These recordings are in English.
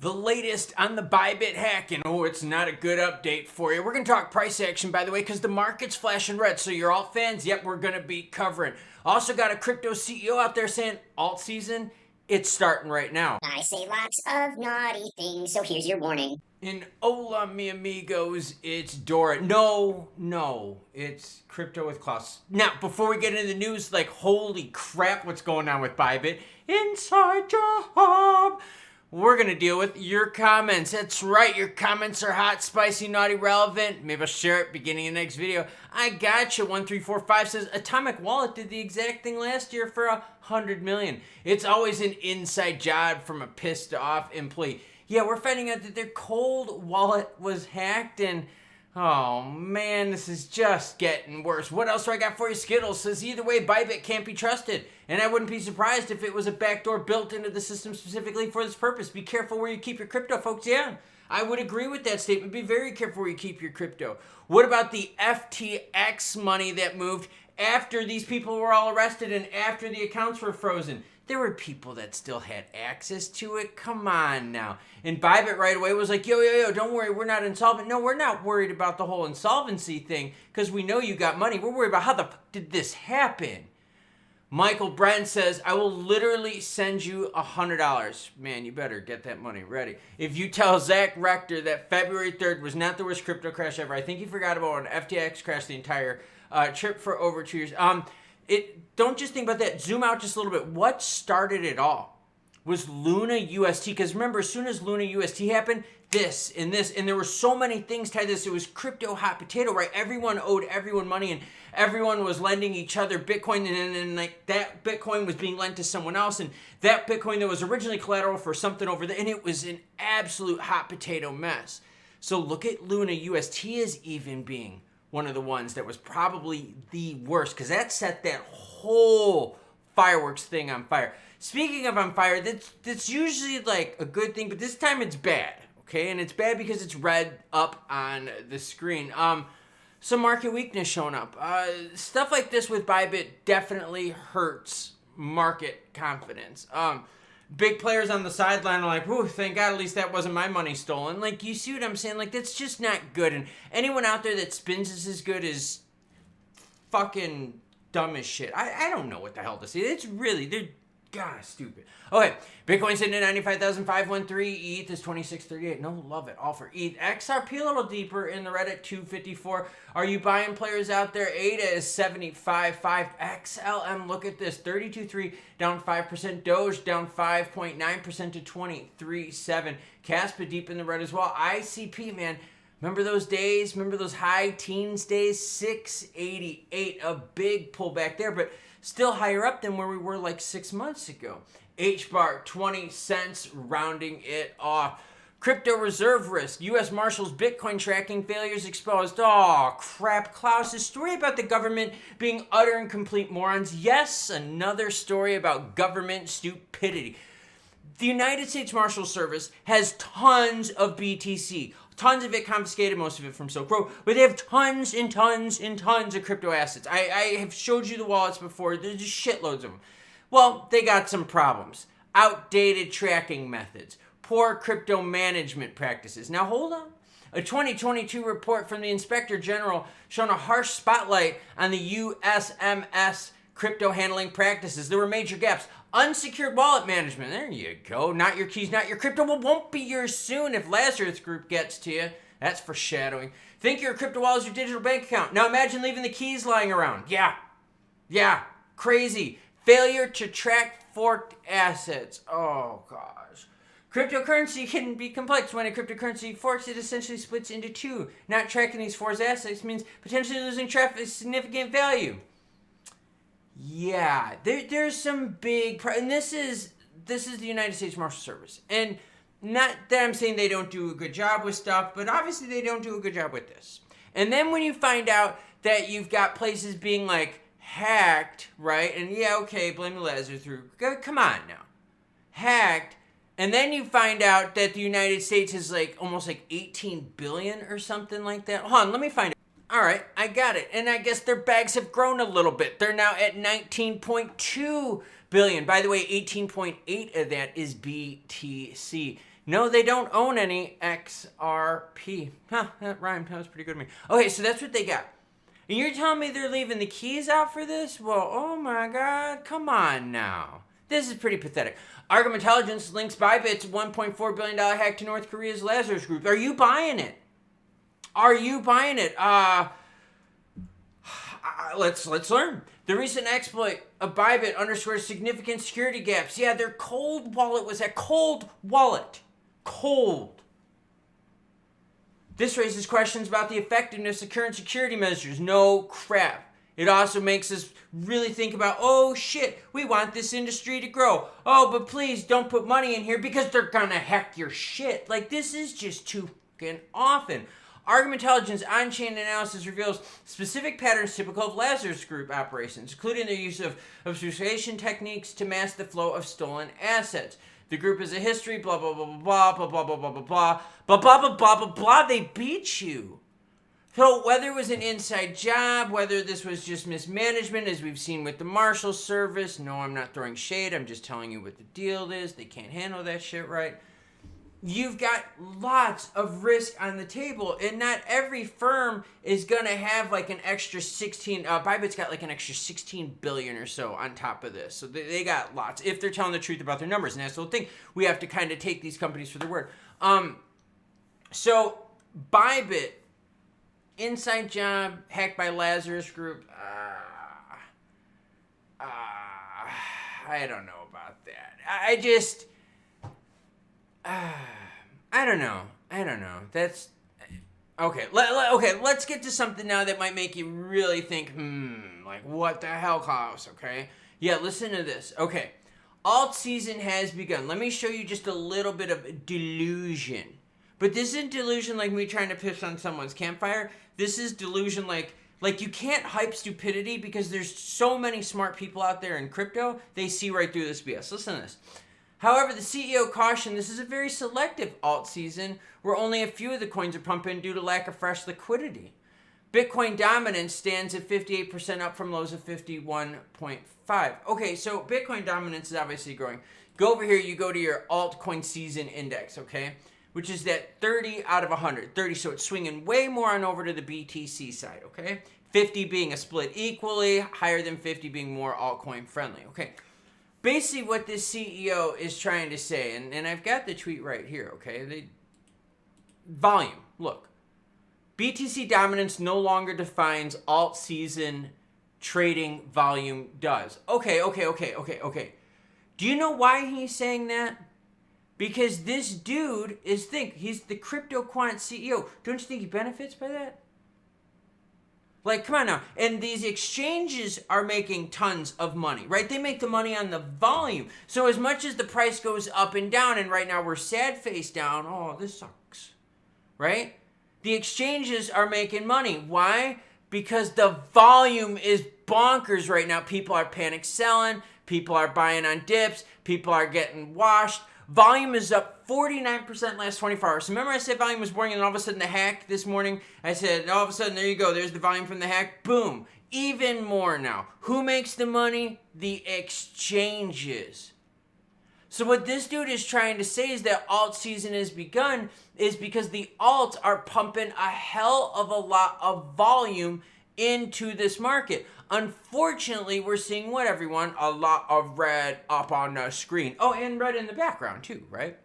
The latest on the Bybit hack, and oh, it's not a good update for you. We're going to talk price action, by the way, because the market's flashing red. So you're alt fans? Yep, we're going to be covering. Also got a crypto CEO out there saying alt season, it's starting right now. I say lots of naughty things, so here's your warning. And hola, mi amigos, it's Dora. No, it's crypto with Klaus. Now, before we get into the news, like, holy crap, what's going on with Bybit? Inside job. We're going to deal with your comments. That's right, your comments are hot, spicy, naughty, relevant. Maybe I'll share it beginning of the next video. I gotcha. 1345 says Atomic Wallet did the exact thing last year for 100 million. It's always an inside job from a pissed off employee. Yeah, we're finding out that their cold wallet was hacked, and oh man, this is just getting worse. What else do I got for you? Skittles says either way, Bybit can't be trusted. And I wouldn't be surprised if it was a backdoor built into the system specifically for this purpose. Be careful where you keep your crypto, folks. Yeah, I would agree with that statement. Be very careful where you keep your crypto. What about the FTX money that moved after these people were all arrested and after the accounts were frozen? There were people that still had access to it. Come on now. And Bybit right away was like, yo, don't worry, we're not insolvent. No, we're not worried about the whole insolvency thing because we know you got money. We're worried about how the fuck did this happen? Michael Brent says, I will literally send you $100. Man, you better get that money ready. If you tell Zach Rector that February 3rd was not the worst crypto crash ever, I think he forgot about when FTX crashed the entire trip for over 2 years. Don't just think about that. Zoom out just a little bit. What started it all was Luna UST. Because remember, as soon as Luna UST happened, this, and there were so many things tied to this. It was crypto hot potato, right? Everyone owed everyone money, and everyone was lending each other Bitcoin, and like that Bitcoin was being lent to someone else, and that Bitcoin that was originally collateral for something over there, and it was an absolute hot potato mess. So look at Luna UST as even being one of the ones that was probably the worst, because that set that whole fireworks thing on fire. Speaking of on fire, that's usually like a good thing, but this time it's bad, okay? And it's bad because it's red up on the screen. Some market weakness showing up. Stuff like this with Bybit definitely hurts market confidence. Big players on the sideline are like, "Ooh, thank God, at least that wasn't my money stolen." Like, you see what I'm saying? Like, that's just not good. And anyone out there that spins this as good is fucking dumb as shit. I don't know what the hell to say. It's really, they're God, stupid. Okay, Bitcoin sitting at 95,513. ETH is 2638. No, love it. All for ETH. XRP a little deeper in the red at 254. Are you buying players out there? ADA is 75.5. XLM, look at this. 32.3, down 5%. Doge down 5.9% to 23.7. Caspa deep in the red as well. ICP, man. Remember those days? Remember those high teens days? 688. A big pullback there, but still higher up than where we were like 6 months ago. Hbar, 20 cents, rounding it off. Crypto reserve risk. U.S. Marshals Bitcoin tracking failures exposed. Oh, crap. Klaus's story about the government being utter and complete morons. Yes, another story about government stupidity. The United States Marshals Service has tons of BTC. Tons of it confiscated, most of it from Silk Road. But they have tons and tons and tons of crypto assets. I have showed you the wallets before. There's just shitloads of them. Well, they got some problems. Outdated tracking methods. Poor crypto management practices. Now, hold on. A 2022 report from the Inspector General showing a harsh spotlight on the USMS crypto handling practices. There were major gaps. Unsecured wallet management. There you go. Not your keys, not your crypto. Well, won't be yours soon if Lazarus Group gets to you. That's foreshadowing. Think your crypto wallet is your digital bank account. Now imagine leaving the keys lying around. Yeah. Crazy. Failure to track forked assets. Oh, gosh. Cryptocurrency can be complex. When a cryptocurrency forks, it essentially splits into two. Not tracking these forked assets means potentially losing track of significant value. Yeah, there's some big, and this is the United States Marshal Service, and not that I'm saying they don't do a good job with stuff, but obviously they don't do a good job with this. And then when you find out that you've got places being like hacked, right? And yeah, okay, blame the Lazarus Group. Come on now, hacked, and then you find out that the United States is like almost like 18 billion or something like that. Hold on, let me find it. All right, I got it. And I guess their bags have grown a little bit. They're now at 19.2 billion. By the way, 18.8 of that is BTC. No, they don't own any XRP. Huh, that rhymed. That was pretty good to me. Okay, so that's what they got. And you're telling me they're leaving the keys out for this? Well, oh my God, come on now. This is pretty pathetic. Arkham Intelligence links Bybit's $1.4 billion hack to North Korea's Lazarus Group. Are you buying it? Are you buying it? Let's learn. The recent exploit of Bybit underscores significant security gaps. Yeah, their cold wallet was a cold wallet. Cold. This raises questions about the effectiveness of current security measures. No crap. It also makes us really think about, oh shit, we want this industry to grow. Oh, but please don't put money in here because they're gonna hack your shit. Like, this is just too fucking often. Arkham Intelligence on-chain analysis reveals specific patterns typical of Lazarus Group operations, including their use of obfuscation techniques to mask the flow of stolen assets. The group has a history, blah, blah, blah, blah, blah, blah, blah, blah, blah, blah, blah, blah, blah, blah, blah, blah, they beat you. So whether it was an inside job, whether this was just mismanagement, as we've seen with the Marshals service, no, I'm not throwing shade, I'm just telling you what the deal is. They can't handle that shit right. You've got lots of risk on the table, and not every firm is going to have like an extra 16, Bybit's got like an extra 16 billion or so on top of this. So they got lots, if they're telling the truth about their numbers. And that's the whole thing. We have to kind of take these companies for their word. So Bybit, inside job, hacked by Lazarus Group. I don't know about that. I don't know. That's okay. Let's get to something now that might make you really think, like what the hell, Klaus? Okay. Yeah, listen to this. Okay. Alt season has begun. Let me show you just a little bit of delusion. But this isn't delusion like me trying to piss on someone's campfire. This is delusion like you can't hype stupidity because there's so many smart people out there in crypto, they see right through this BS. Listen to this. However, the CEO cautioned this is a very selective alt season where only a few of the coins are pumping due to lack of fresh liquidity. Bitcoin dominance stands at 58% up from lows of 51.5. Okay, so Bitcoin dominance is obviously growing. Go over here, you go to your altcoin season index, okay? Which is that 30 out of 100. 30, so it's swinging way more on over to the BTC side, okay? 50 being a split equally, higher than 50 being more altcoin friendly, okay? Basically what this CEO is trying to say, and I've got the tweet right here, okay? Volume, look. BTC dominance no longer defines alt season trading volume does. Okay. Do you know why he's saying that? Because this dude he's the crypto quant CEO. Don't you think he benefits by that? Like, come on now. And these exchanges are making tons of money, right? They make the money on the volume. So as much as the price goes up and down, and right now we're sad face down, oh, this sucks, right? The exchanges are making money. Why? Because the volume is bonkers right now. People are panic selling. People are buying on dips. People are getting washed. Volume is up 49% last 24 hours. So remember I said volume was boring and all of a sudden the hack this morning? I said all of a sudden, there you go. There's the volume from the hack. Boom. Even more now. Who makes the money? The exchanges. So what this dude is trying to say is that alt season has begun is because the alts are pumping a hell of a lot of volume into this market. Unfortunately, we're seeing what, everyone? A lot of red up on the screen. Oh, and red in the background too, right?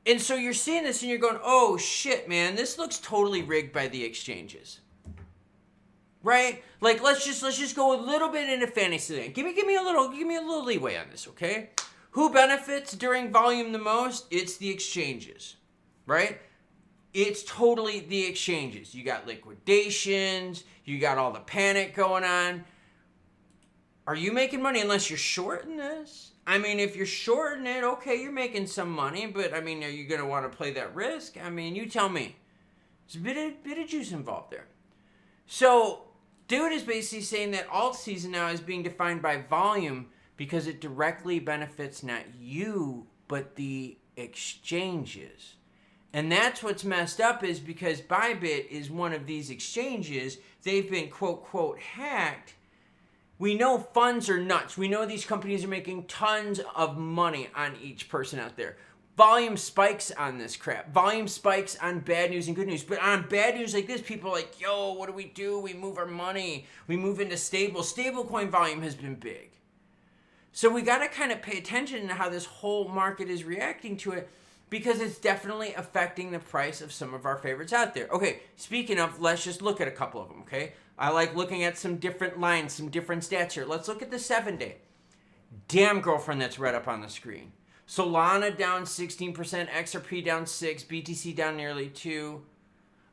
And so you're seeing this and you're going, oh shit, man, this looks totally rigged by the exchanges. Right? Like let's just go a little bit into fantasy land. Give me a little leeway on this, okay? Who benefits during volume the most? It's the exchanges. Right? It's totally the exchanges. You got liquidations, you got all the panic going on. Are you making money unless you're shorting this? I mean, if you're shorting it, okay, you're making some money, but I mean, are you going to want to play that risk? I mean, you tell me. There's a bit of juice involved there. So, dude is basically saying that alt season now is being defined by volume because it directly benefits not you, but the exchanges. And that's what's messed up is because Bybit is one of these exchanges. They've been, quote, quote, hacked. We know funds are nuts. We know these companies are making tons of money on each person out there. volume spikes on this crap. Volume spikes on bad news and good news. But on bad news like this, people are like, yo, what do? We move our money. We move into stable. Stablecoin volume has been big. So we got to kind of pay attention to how this whole market is reacting to it, because it's definitely affecting the price of some of our favorites out there. Okay, speaking of, let's just look at a couple of them, okay? I like looking at some different lines, some different stats here. Let's look at the 7-day. Damn, girlfriend, that's red up on the screen. Solana down 16%, XRP down 6%, BTC down nearly 2%,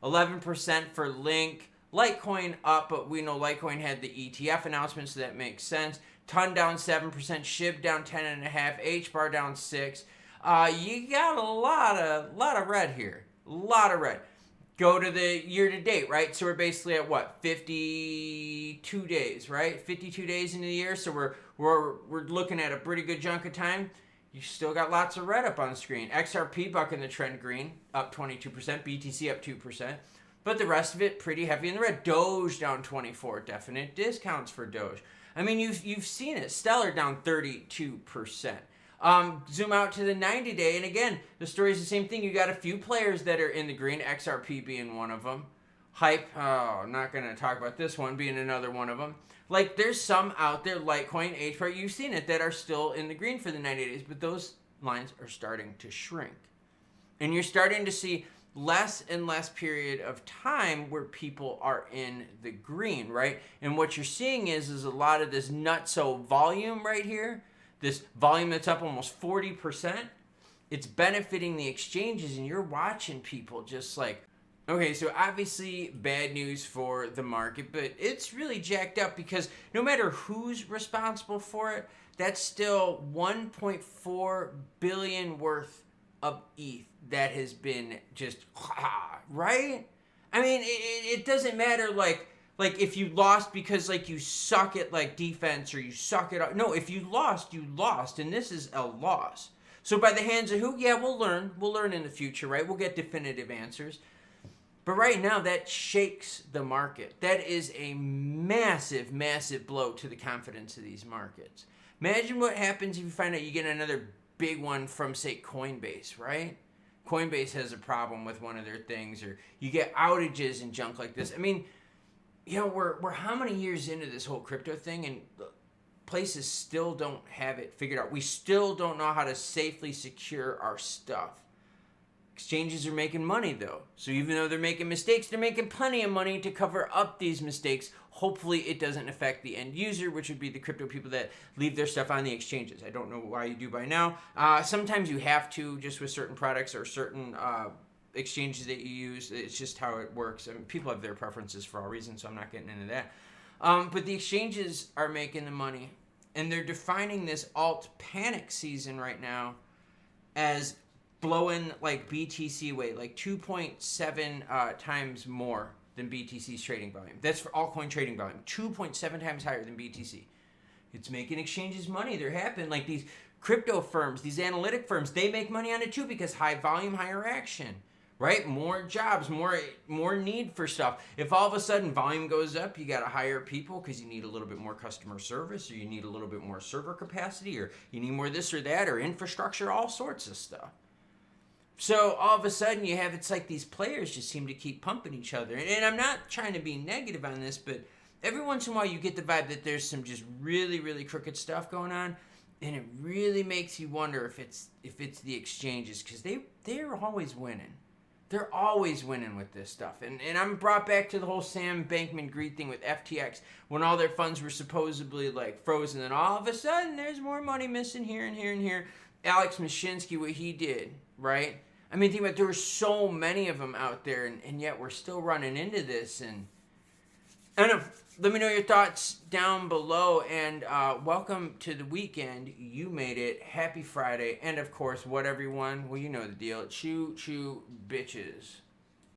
11% for Link. Litecoin up, but we know Litecoin had the ETF announcement, so that makes sense. Ton down 7%, SHIB down 10.5%, Hbar down 6%. You got a lot of red here. A lot of red. Go to the year to date, right? So we're basically at what? 52 days, right? 52 days into the year. So we're looking at a pretty good chunk of time. You still got lots of red up on the screen. XRP bucking the trend green, up 22%. BTC up 2%. But the rest of it pretty heavy in the red. Doge down 24%. Definite discounts for Doge. I mean, you've seen it. Stellar down 32%. Zoom out to the 90-day, and again, the story is the same thing. You got a few players that are in the green, XRP being one of them. Hype, I'm not going to talk about this one, being another one of them. Like, there's some out there, Litecoin, Hbar, you've seen it, that are still in the green for the 90 days, but those lines are starting to shrink. And you're starting to see less and less period of time where people are in the green, right? And what you're seeing is a lot of this nutso volume right here, this volume that's up almost 40%, it's benefiting the exchanges, and you're watching people just like, okay, so obviously bad news for the market, but it's really jacked up because no matter who's responsible for it, that's still 1.4 billion worth of ETH that has been just, right? I mean, it doesn't matter like if you lost because like you suck at like defense or you suck at, no, if you lost, and this is a loss. So by the hands of who? Yeah, we'll learn in the future, right? We'll get definitive answers. But right now, that shakes the market. That is a massive, massive blow to the confidence of these markets. Imagine what happens if you find out you get another big one from, say, Coinbase, right? Coinbase has a problem with one of their things, or you get outages and junk like this. I mean, you know, we're how many years into this whole crypto thing, and places still don't have it figured out. We still don't know how to safely secure our stuff. Exchanges are making money, though. So even though they're making mistakes, they're making plenty of money to cover up these mistakes. Hopefully it doesn't affect the end user, which would be the crypto people that leave their stuff on the exchanges. I don't know why you do by now. Sometimes you have to, just with certain products or certain exchanges that you use. It's just how it works. I mean, people have their preferences for all reasons, so I'm not getting into that. But the exchanges are making the money, and they're defining this alt panic season right now as blowing like BTC away, like 2.7 times more than BTC's trading volume. That's for altcoin trading volume, 2.7 times higher than BTC. It's making exchanges money. They're happening. Like these crypto firms, these analytic firms, they make money on it too because high volume, higher action, right? More jobs, more need for stuff. If all of a sudden volume goes up, you got to hire people because you need a little bit more customer service, or you need a little bit more server capacity, or you need more this or that, or infrastructure, all sorts of stuff. So all of a sudden you have, it's like these players just seem to keep pumping each other. And I'm not trying to be negative on this, but every once in a while you get the vibe that there's some just really, really crooked stuff going on. And it really makes you wonder if it's the exchanges, because they're always winning. They're always winning with this stuff. And I'm brought back to the whole Sam Bankman-Fried thing with FTX, when all their funds were supposedly like frozen, and all of a sudden there's more money missing here and here and here. Alex Mashinsky, what he did, right? I mean, think about it, there were so many of them out there, and yet we're still running into this. And I don't know. Let me know your thoughts down below, and welcome to the weekend. You made it. Happy Friday. And, of course, what everyone, well, you know the deal. Choo, choo, bitches.